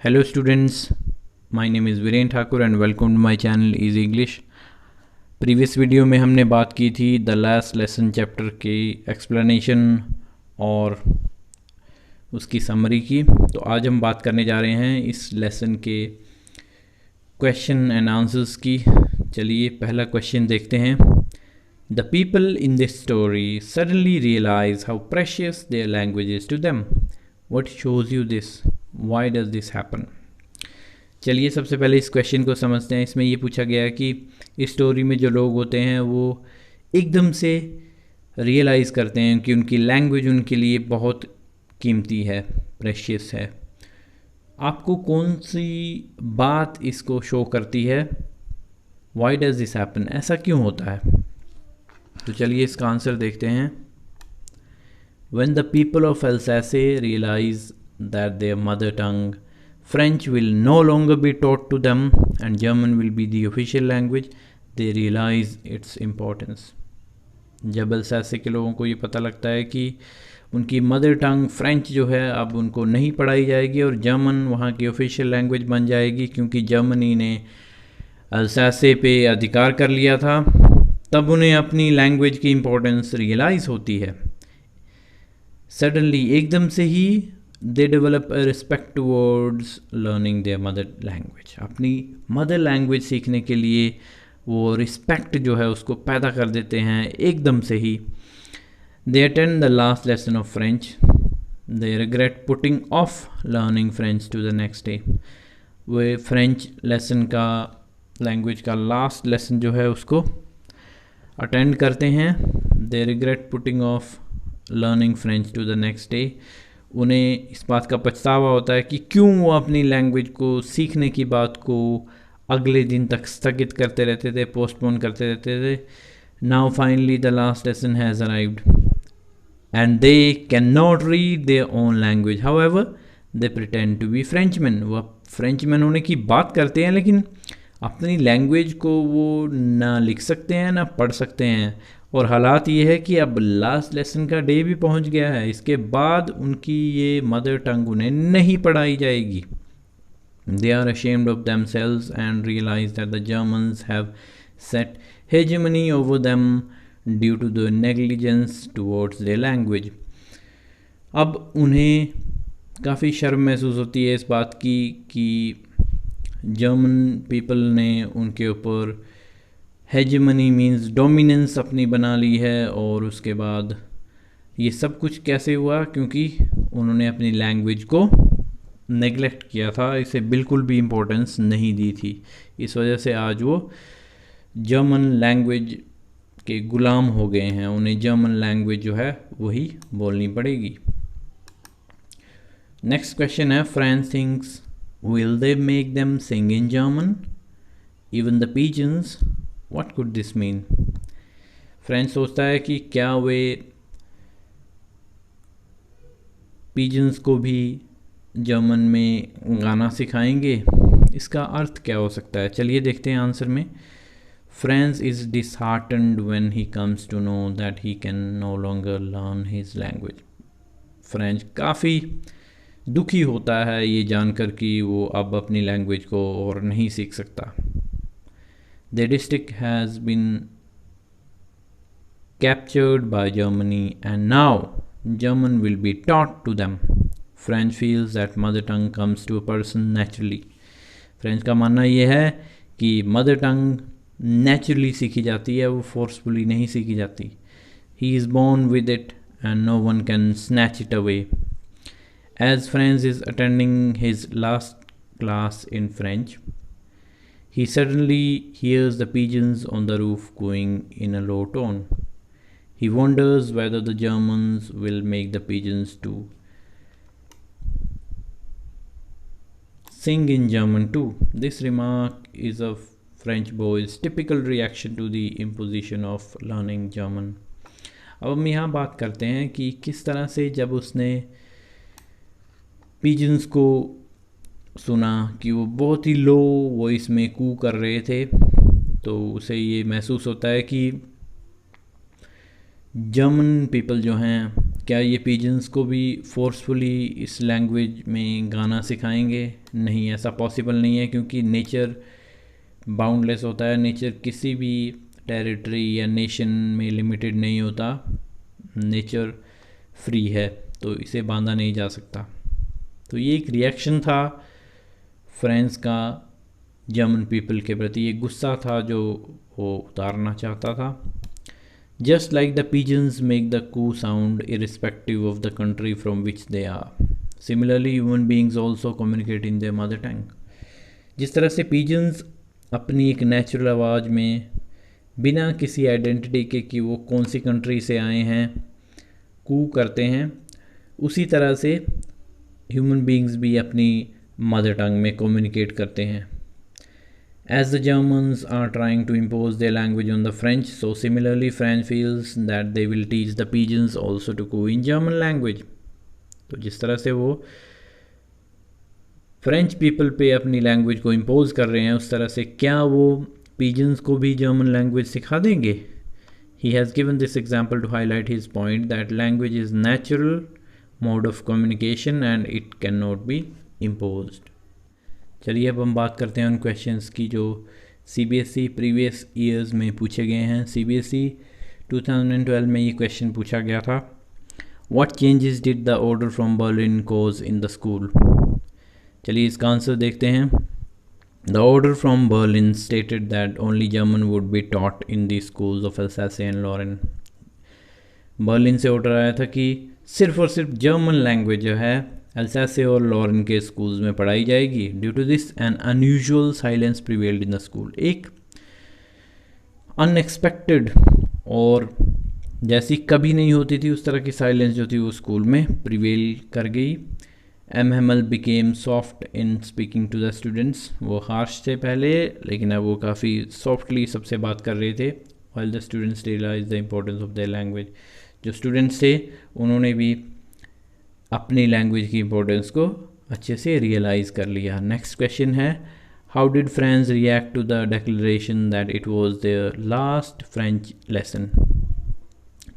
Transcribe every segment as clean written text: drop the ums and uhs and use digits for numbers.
Hello students, my name is Viren Thakur and welcome to my channel Easy English। Previous video में हमने बात की थी the last lesson chapter के explanation और उसकी समरी की। तो आज हम बात करने जा रहे हैं इस लेसन के क्वेश्चन एंड आंसर्स की। चलिए पहला क्वेश्चन देखते हैं। The people in this story suddenly realise how precious their language is to them. What shows you this? Why does this happen? चलिए सबसे पहले इस क्वेश्चन को समझते हैं। इसमें ये पूछा गया है कि इस स्टोरी में जो लोग होते हैं वो एकदम से रियलाइज़ करते हैं कि उनकी लैंग्वेज उनके लिए बहुत कीमती है, प्रेशियस है। आपको कौन सी बात इसको शो करती है? Y does this happen? ऐसा क्यों होता है? तो चलिए इसका आंसर देखते हैं। When the people of Alsace realize that their mother tongue French will no longer be taught to them and German will be the official language, they realize its importance। जब अल्सासे के लोगों को ये पता लगता है कि उनकी मदर टंग फ्रेंच जो है अब उनको नहीं पढ़ाई जाएगी और जर्मन वहाँ की ऑफिशियल लैंग्वेज बन जाएगी, क्योंकि जर्मनी ने अल्सासे पे अधिकार कर लिया था, तब उन्हें अपनी लैंग्वेज की इम्पोर्टेंस रियलाइज़ होती है। सडनली, एकदम से ही, they develop a respect towards learning their mother language. अपनी मदर लैंग्वेज सीखने के लिए वो रिस्पेक्ट जो है उसको पैदा कर देते हैं एकदम से ही। They attend the last lesson of French, they regret putting off learning French to the next day. वे फ्रेंच लेसन का, लैंग्वेज का लास्ट लेसन जो है उसको अटेंड करते हैं। They regret putting off learning French to the next day. उन्हें इस बात का पछतावा होता है कि क्यों वो अपनी लैंग्वेज को सीखने की बात को अगले दिन तक स्थगित करते रहते थे, पोस्टपोन करते रहते थे। Now finally the last lesson has arrived and they can not read their own language, however they pretend to be Frenchman. वो फ्रेंचमैन होने की बात करते हैं लेकिन अपनी लैंग्वेज को वो ना लिख सकते हैं ना पढ़ सकते हैं। और हालात ये है कि अब लास्ट लेसन का डे भी पहुंच गया है, इसके बाद उनकी ये मदर टंग उन्हें नहीं पढ़ाई जाएगी। They are ashamed of themselves and realize that the Germans have set hegemony over them due to the negligence towards their language। अब उन्हें काफ़ी शर्म महसूस होती है इस बात की कि जर्मन पीपल ने उनके ऊपर हेजेमनी मीन्स डोमिनेंस अपनी बना ली है। और उसके बाद ये सब कुछ कैसे हुआ? क्योंकि उन्होंने अपनी लैंग्वेज को नेगलेक्ट किया था, इसे बिल्कुल भी इम्पोर्टेंस नहीं दी थी। इस वजह से आज वो जर्मन लैंग्वेज के गुलाम हो गए हैं, उन्हें जर्मन लैंग्वेज जो है वही बोलनी पड़ेगी। नेक्स्ट क्वेश्चन है, Franz thinks will they make them sing in German even the pigeons, what could this mean? Franz सोचता है कि क्या वे पिजन्स को भी जर्मन में गाना सिखाएंगे? इसका अर्थ क्या हो सकता है? चलिए देखते हैं आंसर में। Franz is disheartened when he comes to know that he can no longer learn his language. Franz काफ़ी दुखी होता है ये जानकर कि वो अब अपनी लैंग्वेज को और नहीं सीख सकता। The district has been captured by Germany and now German will be taught to them। French feels that mother tongue comes to a person naturally। French का मानना यह है कि मदर टंग नेचुरली सीखी जाती है, वो फोर्सफुली नहीं सीखी जाती। He is born with it and no one can snatch it away। As Franz is attending his last class in French, he suddenly hears the pigeons on the roof going in a low tone। He wonders whether the Germans will make the pigeons to sing in German too। This remark is a French boy's typical reaction to the imposition of learning German। अब हम यहाँ बात करते हैं कि किस तरह से जब उसने पिजन्स को सुना कि वो बहुत ही लो वॉइस में कू कर रहे थे, तो उसे ये महसूस होता है कि जर्मन पीपल जो हैं क्या ये पिजन्स को भी फोर्सफुली इस लैंग्वेज में गाना सिखाएंगे? नहीं, ऐसा पॉसिबल नहीं है, क्योंकि नेचर बाउंडलेस होता है। नेचर किसी भी टेरिटरी या नेशन में लिमिटेड नहीं होता, नेचर फ्री है, तो इसे बांधा नहीं जा सकता। तो ये एक रिएक्शन था फ्रांस का जर्मन पीपल के प्रति, एक गुस्सा था जो वो उतारना चाहता था। Just like the pigeons make the coo sound irrespective of the country from which they are, similarly human beings also communicate in their mother tongue. जिस तरह से पिजन्स अपनी एक नेचुरल आवाज़ में बिना किसी आइडेंटिटी के कि वो कौन सी कंट्री से आए हैं कू करते हैं, उसी तरह से ह्यूमन बींग्स भी अपनी मदर टंग में कम्युनिकेट करते हैं। As the Germans are trying to impose their language on the French, so similarly France feels that they will teach the pigeons also to coo in German language. तो जिस तरह से वो French people पे अपनी language को impose कर रहे हैं, उस तरह से क्या वो पिजन्स को भी जर्मन लैंग्वेज सिखा देंगे? He has given this example to highlight his point that language is natural mode of communication and it cannot be imposed. चलिए अब हम बात करते हैं उन क्वेश्चंस की जो CBSE प्रीवियस ईयर्स में पूछे गए हैं। CBSE 2012 में ये क्वेश्चन पूछा गया था, what changes did the order from Berlin cause in the school. चलिए इसका आंसर देखते हैं। The order from Berlin stated that only German would be taught in the schools of Alsace and Lorraine. Berlin से order आया था कि सिर्फ और सिर्फ जर्मन लैंग्वेज जो है अल्सासे और लॉरेन के स्कूल्स में पढ़ाई जाएगी। Due to this an unusual silence prevailed in the school. एक अनएक्सपेक्टेड और जैसी कभी नहीं होती थी उस तरह की साइलेंस जो थी वो स्कूल में प्रिवेल कर गई। M Hamel became soft in speaking to the students. वो हार्श थे पहले, लेकिन अब वो काफ़ी सॉफ्टली सबसे बात कर रहे थे। While the students realise the importance of their language. जो स्टूडेंट्स थे उन्होंने भी अपनी लैंग्वेज की इम्पोर्टेंस को अच्छे से रियलाइज़ कर लिया। नेक्स्ट क्वेश्चन है, how did Franz react to the declaration that it was their last French lesson.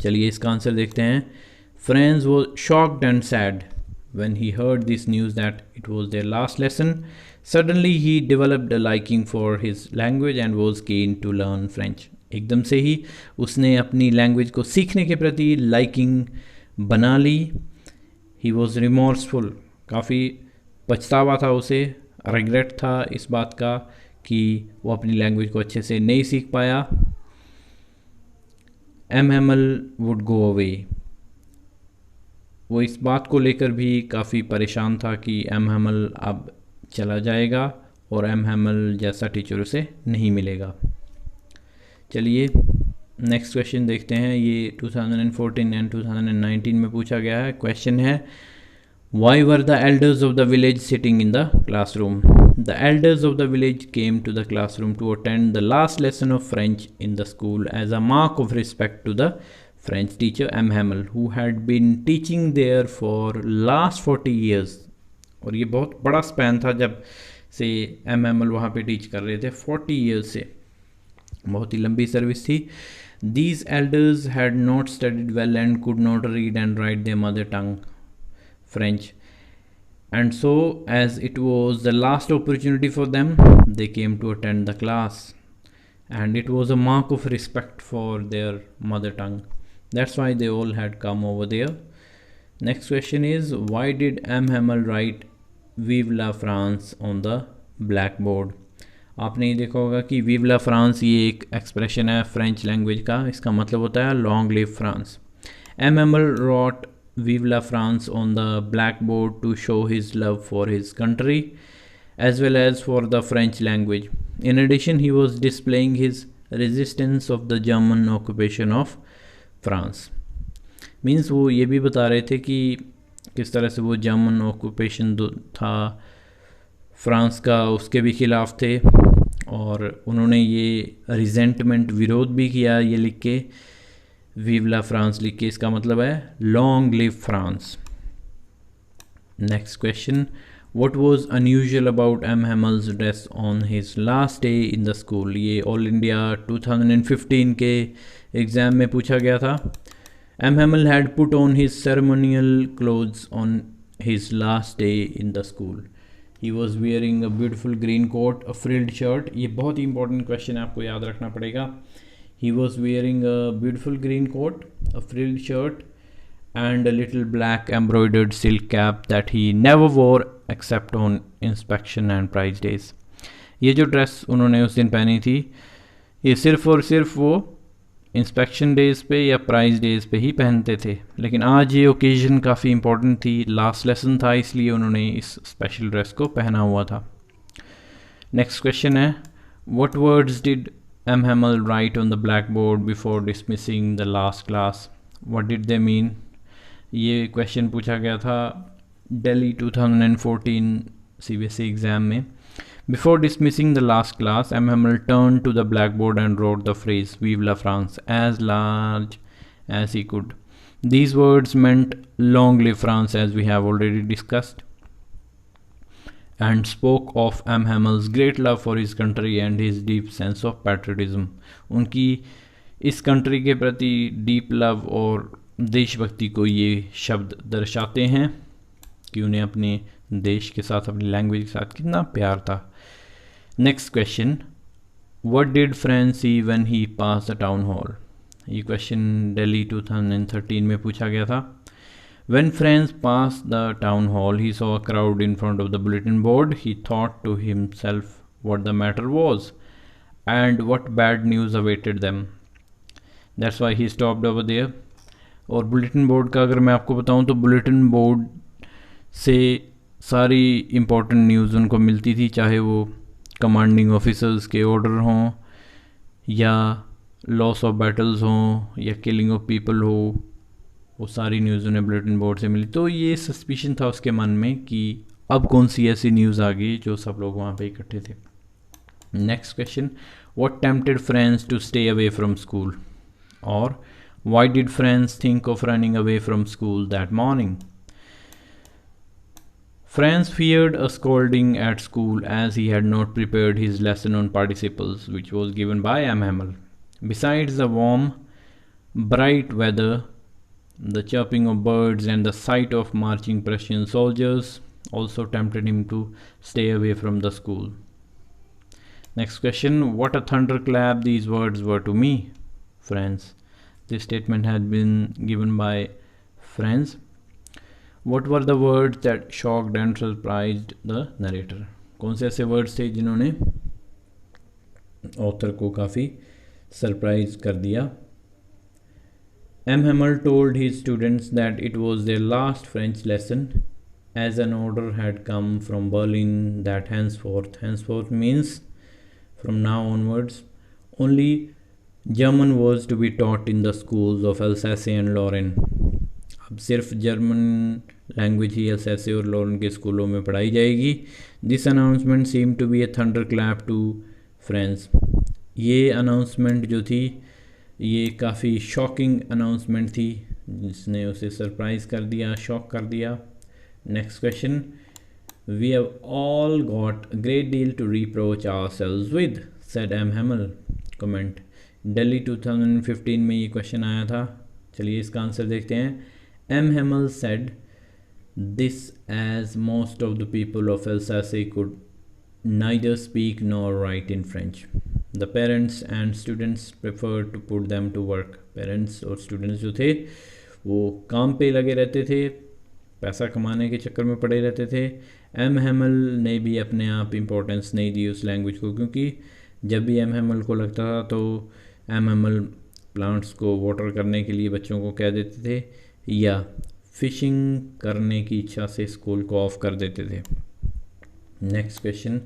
चलिए इसका आंसर देखते हैं। Franz was shocked and sad when he heard this news that it was their last lesson. Suddenly he developed a liking for his language and was keen to learn French. एकदम से ही उसने अपनी language को सीखने के प्रति liking बना ली। He was remorseful, काफ़ी पछतावा था उसे, रिग्रेट था इस बात का कि वो अपनी लैंग्वेज को अच्छे से नहीं सीख पाया। M Hemal would go away, वो इस बात को लेकर भी काफ़ी परेशान था कि एम हेमल अब चला जाएगा और एम हेमल जैसा टीचर उसे नहीं मिलेगा। चलिए नेक्स्ट क्वेश्चन देखते हैं। ये 2014 एंड 2019 में पूछा गया है। क्वेश्चन है, why were the elders of the village sitting in the classroom. The elders of the village came to the classroom to attend the last lesson of French in the school as a mark of respect to the French teacher M Hamel who had been teaching there for last 40 years। और ये बहुत बड़ा span था जब से M Hemal वहाँ पे teach कर रहे थे, 40 years से, बहुत ही लंबी सर्विस थी। These elders had not studied well and could not read and write their mother tongue, French. And so, as it was the last opportunity for them, they came to attend the class. And it was a mark of respect for their mother tongue. That's why they all had come over there. Next question is, why did M. Hamel write Vive la France on the blackboard? आपने ये देखा होगा कि विव la France ये एक expression है French language का, इसका मतलब होता है long live France. M Hamel wrote vive la France on the blackboard to show his love for his country as well as for the French language. In addition he was displaying his resistance of the German occupation of France. Means वो ये भी बता रहे थे कि किस तरह से वो जर्मन ऑक्यूपेशन था फ्रांस का, उसके भी ख़िलाफ़ थे, और उन्होंने ये रिजेंटमेंट विरोध भी किया ये लिख के, विव ला फ्रांस लिख के। इसका मतलब है long live France. Next question, what was unusual about M Hamel's dress on his last day in the school. ये ऑल इंडिया 2015 के एग्ज़ाम में पूछा गया था। M. Hamel had put on his ceremonial clothes on his last day in the school. He was wearing a beautiful green coat, a frilled shirt. ये बहुत ही important question है, आपको याद रखना पड़ेगा. He was wearing a beautiful green coat, a frilled shirt, and a little black embroidered silk cap that he never wore except on inspection and prize days. ये जो dress उन्होंने उस दिन पहनी थी, ये सिर्फ और सिर्फ वो इंस्पेक्शन डेज़ पे या प्राइज डेज़ पे ही पहनते थे. लेकिन आज ये ओकेजन काफ़ी इंपॉर्टेंट थी, लास्ट लेसन था, इसलिए उन्होंने इस स्पेशल ड्रेस को पहना हुआ था. नेक्स्ट क्वेश्चन है, what words did M. Hamel write on the blackboard before dismissing the last class? What did they mean? ये क्वेश्चन पूछा गया था दिल्ली 2014 CBSE एग्ज़ाम में. Before dismissing the last class, M. Hamel turned to the blackboard and wrote the phrase "Vive la France" as large as he could. These words meant "Long live France," as we have already discussed, and spoke of M. Hamel's great love for his country and his deep sense of patriotism. उनकी इस country के प्रति deep love और देशभक्ति को ये शब्द दर्शाते हैं कि उन्हें अपने देश के साथ, अपनी लैंग्वेज के साथ कितना प्यार था. Next question, what did France see when he pass the town hall? ये क्वेश्चन दिल्ली 2013 में पूछा गया था. When France passed the town hall, he saw a crowd in front of the bulletin board. He thought to himself what the matter was and what bad news awaited them. That's why he stopped over there. और bulletin board का अगर मैं आपको बताऊं तो bulletin board से सारी important news उनको मिलती थी, चाहे वो कमांडिंग ऑफिसर्स के ऑर्डर हों या लॉस ऑफ बैटल्स हों या किलिंग ऑफ पीपल हो, वो सारी न्यूज़ उन्हें बुलेटिन बोर्ड से मिली. तो ये सस्पिशन था उसके मन में कि अब कौन सी ऐसी न्यूज़ आ गई जो सब लोग वहाँ पे इकट्ठे थे. Next question, what tempted France to stay away from school? और why did France think of running away from school that morning? France feared a scolding at school as he had not prepared his lesson on participles, which was given by M. Hamel. Besides the warm, bright weather, the chirping of birds and the sight of marching Prussian soldiers also tempted him to stay away from the school. Next question, what a thunderclap these words were to me, France. This statement had been given by France. What were the words that shocked and surprised the narrator? कौन से ऐसे words थे जिन्होंने author को काफ़ी surprise कर दिया? M. Hamel told his students that it was their last French lesson, as an order had come from Berlin that henceforth means from now onwards, only German was to be taught in the schools of Alsace and Lorraine. अब सिर्फ German language ही अल्सासे और Lauren के स्कूलों में पढ़ाई जाएगी. This announcement seem to be a thunderclap to Franz. ये announcement जो थी ये काफ़ी शॉकिंग अनाउंसमेंट थी जिसने उसे सरप्राइज़ कर दिया, शॉक कर दिया. Next question, we have all got a great deal to reproach ourselves with, said M Hamel. Comment, Delhi 2015 में ये क्वेश्चन आया था. चलिए इसका आंसर देखते हैं. M. Hamel said this as most of the people of Alsace could neither speak nor write in French. The parents and students preferred to put them to work. Parents और students जो थे वो काम पे लगे रहते थे, पैसा कमाने के चक्कर में पड़े रहते थे. M. Hamel ने भी अपने आप इम्पोर्टेंस नहीं दी उस लैंग्वेज को, क्योंकि जब भी M. Hamel को लगता था तो M. Hamel प्लांट्स को वाटर करने के लिए बच्चों को कह देते थे या फिशिंग करने की इच्छा से स्कूल को ऑफ कर देते थे. Next question,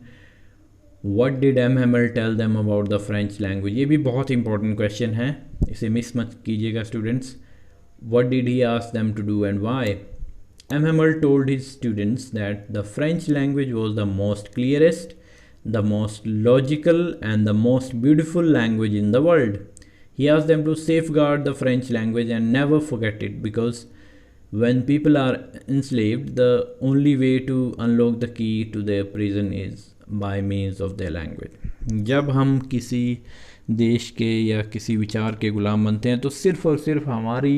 what did M Hamel tell them about the French language? ये भी बहुत इंपॉर्टेंट क्वेश्चन है, इसे मिस मत कीजिएगा students. What did he ask them to do and why? M Hamel told his students that the French language was the most clearest, the most logical and the most beautiful language in the world. He asked them to safeguard the French language and never forget it, because when people are enslaved, the only way to unlock the key to their prison is by means of their language. जब हम किसी देश के या किसी विचार के गुलाम बनते हैं तो सिर्फ़ और सिर्फ हमारी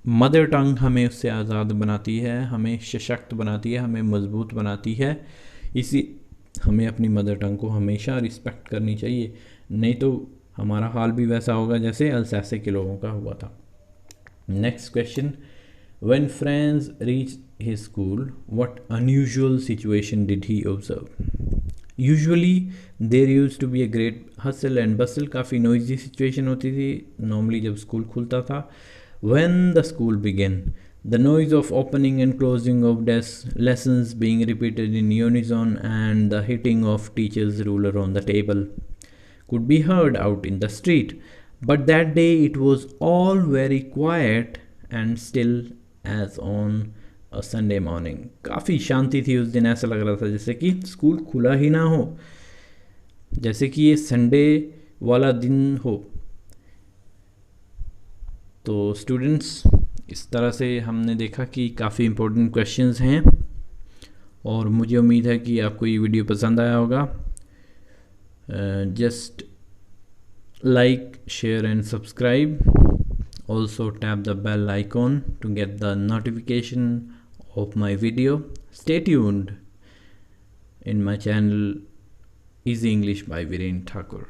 मदर टंग हमें उससे आज़ाद बनाती है, हमें सशक्त बनाती है, हमें मजबूत बनाती है। इसी हमें अपनी मदर टंग को हमेशा रिस्पेक्ट करनी चाहिए, नहीं तो हमारा हाल भी वैसा होगा जैसे अल्सासे के लोगों का हुआ था। Next question, when Franz reach his school what unusual situation did he observe? Usually there use to be a great hustle and bustle, काफ़ी नॉइजी सिचुएशन होती थी नॉर्मली जब स्कूल खुलता था। When the school began, the noise of opening and closing of desks, lessons being repeated in unison, and the hitting of teacher's ruler on the table could be heard out in the street. But that day it was all very quiet and still as on a Sunday morning. काफ़ी शांति थी उस दिन, ऐसा लग रहा था जैसे कि स्कूल खुला ही ना हो, जैसे कि ये संडे वाला दिन हो। तो स्टूडेंट्स, इस तरह से हमने देखा कि काफ़ी इम्पोर्टेंट क्वेश्चंस हैं और मुझे उम्मीद है कि आपको ये वीडियो पसंद आया होगा। Just like, share and subscribe, also tap the bell icon to get the notification of my video. Stay tuned in my channel Easy English by Viren Thakur.